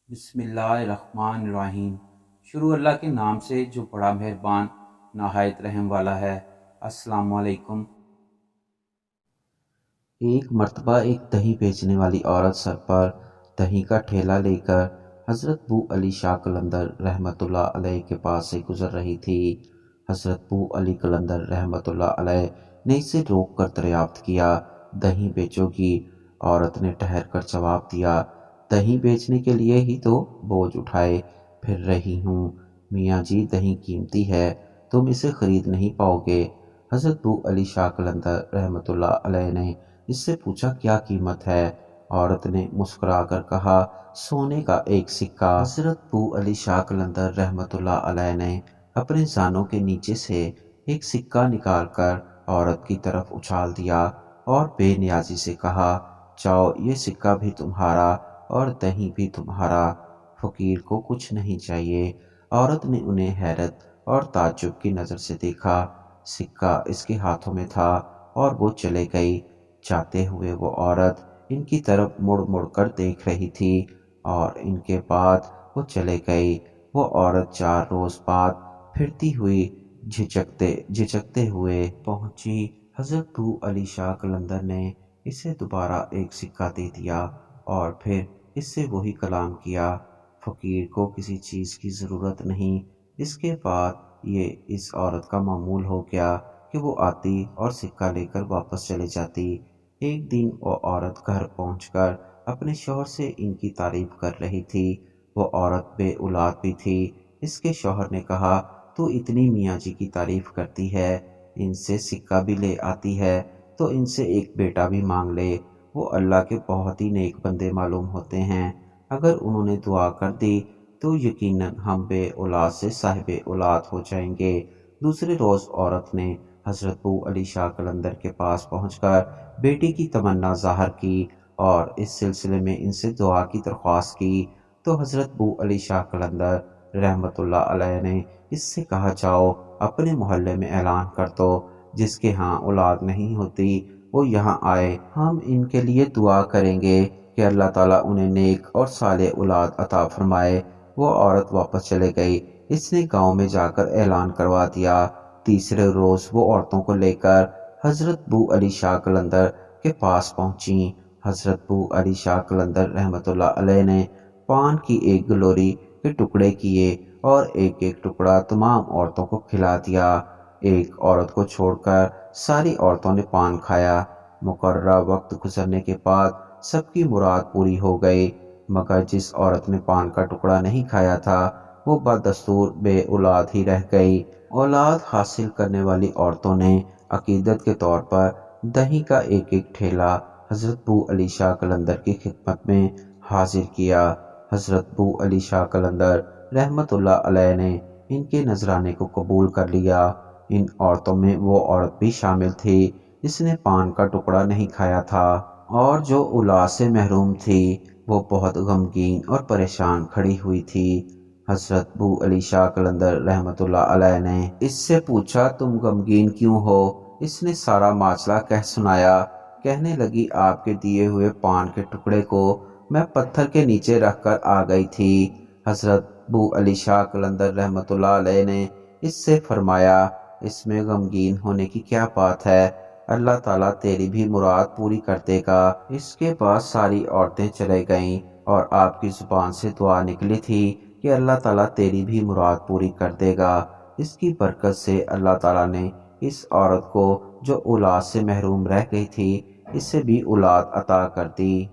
بسم اللہ الرحمن الرحیم۔ شروع اللہ کے نام سے جو بڑا مہربان نہایت رحم والا ہے۔ السلام علیکم۔ ایک مرتبہ ایک دہی بیچنے والی عورت سر پر دہی کا ٹھیلا لے کر حضرت بو علی شاہ قلندر رحمۃ اللہ علیہ کے پاس سے گزر رہی تھی۔ حضرت بو علی قلندر رحمۃ اللہ علیہ نے اسے روک کر دریافت کیا، دہی بیچو گی؟ عورت نے ٹھہر کر جواب دیا، دہی بیچنے کے لیے ہی تو بوجھ اٹھائے پھر رہی ہوں۔ میاں جی، دہی قیمتی ہے، تم اسے خرید نہیں پاؤ گے۔ حضرت بو علی شاہ قلندر رحمۃ اللہ علیہ نے اس سے پوچھا، کیا قیمت ہے؟ عورت نے مسکرا کر کہا، سونے کا ایک سکہ۔ حضرت بو علی شاہ قلندر رحمۃ اللہ علیہ نے اپنے زانوں کے نیچے سے ایک سکہ نکال کر عورت کی طرف اچھال دیا اور بے نیازی سے کہا، جاؤ، یہ سکہ بھی تمہارا اور دہی بھی تمہارا، فقیر کو کچھ نہیں چاہیے۔ عورت نے انہیں حیرت اور تعجب کی نظر سے دیکھا، سکہ اس کے ہاتھوں میں تھا اور وہ چلے گئی۔ جاتے ہوئے وہ عورت ان کی طرف مڑ مڑ کر دیکھ رہی تھی اور ان کے بعد وہ چلے گئی۔ وہ عورت 4 روز بعد پھرتی ہوئی جھجکتے ہوئے پہنچی۔ حضرت بو علی شاہ قلندر نے اسے دوبارہ ایک سکہ دے دیا اور پھر اس سے وہی کلام کیا، فقیر کو کسی چیز کی ضرورت نہیں۔ اس کے بعد یہ اس عورت کا معمول ہو گیا کہ وہ آتی اور سکہ لے کر واپس چلے جاتی۔ ایک دن وہ عورت گھر پہنچ کر اپنے شوہر سے ان کی تعریف کر رہی تھی۔ وہ عورت بے اولاد بھی تھی۔ اس کے شوہر نے کہا، تو اتنی میاں جی کی تعریف کرتی ہے، ان سے سکہ بھی لے آتی ہے، تو ان سے ایک بیٹا بھی مانگ لے۔ وہ اللہ کے بہت ہی نیک بندے معلوم ہوتے ہیں، اگر انہوں نے دعا کر دی تو یقیناً ہم بے اولاد سے صاحب اولاد ہو جائیں گے۔ دوسرے روز عورت نے حضرت بو علی شاہ قلندر کے پاس پہنچ کر بیٹی کی تمنا ظاہر کی اور اس سلسلے میں ان سے دعا کی درخواست کی، تو حضرت بو علی شاہ قلندر رحمۃ اللہ علیہ نے اس سے کہا، جاؤ، اپنے محلے میں اعلان کر دو، جس کے ہاں اولاد نہیں ہوتی وہ یہاں آئے، ہم ان کے لیے دعا کریں گے کہ اللہ تعالیٰ انہیں نیک اور صالح اولاد عطا فرمائے۔ وہ عورت واپس چلے گئی۔ اس نے گاؤں میں جا کر اعلان کروا دیا۔ تیسرے روز وہ عورتوں کو لے کر حضرت بو علی شاہ قلندر کے پاس پہنچیں۔ حضرت بو علی شاہ قلندر رحمۃ اللہ علیہ نے پان کی ایک گلوری کے ٹکڑے کیے اور ایک ایک ٹکڑا تمام عورتوں کو کھلا دیا۔ ایک عورت کو چھوڑ کر ساری عورتوں نے پان کھایا۔ مقررہ وقت گزرنے کے بعد سب کی مراد پوری ہو گئی، مگر جس عورت نے پان کا ٹکڑا نہیں کھایا تھا وہ بدستور بے اولاد ہی رہ گئی۔ اولاد حاصل کرنے والی عورتوں نے عقیدت کے طور پر دہی کا ایک ایک ٹھیلا حضرت بو علی شاہ قلندر کی خدمت میں حاضر کیا۔ حضرت بو علی شاہ قلندر رحمۃ اللہ علیہ نے ان کے نذرانے کو قبول کر لیا۔ ان عورتوں میں وہ عورت بھی شامل تھی جس نے پان کا ٹکڑا نہیں کھایا تھا اور جو اولاد سے محروم تھی۔ وہ بہت غمگین اور پریشان کھڑی ہوئی تھی۔ حضرت بو علی شاہ قلندر رحمۃ اللہ علیہ نے اس سے پوچھا، تم غمگین کیوں ہو؟ اس نے سارا معاملہ کہہ سنایا۔ کہنے لگی، آپ کے دیے ہوئے پان کے ٹکڑے کو میں پتھر کے نیچے رکھ کر آ گئی تھی۔ حضرت بو علی شاہ قلندر رحمۃ اللہ علیہ نے اس سے فرمایا، اس میں غمگین ہونے کی کیا بات ہے؟ اللہ تعالیٰ تیری بھی مراد پوری کر دے گا۔ اس کے بعد ساری عورتیں چلے گئیں اور آپ کی زبان سے دعا نکلی تھی کہ اللہ تعالیٰ تیری بھی مراد پوری کر دے گا۔ اس کی برکت سے اللہ تعالیٰ نے اس عورت کو جو اولاد سے محروم رہ گئی تھی، اسے بھی اولاد عطا کر دی۔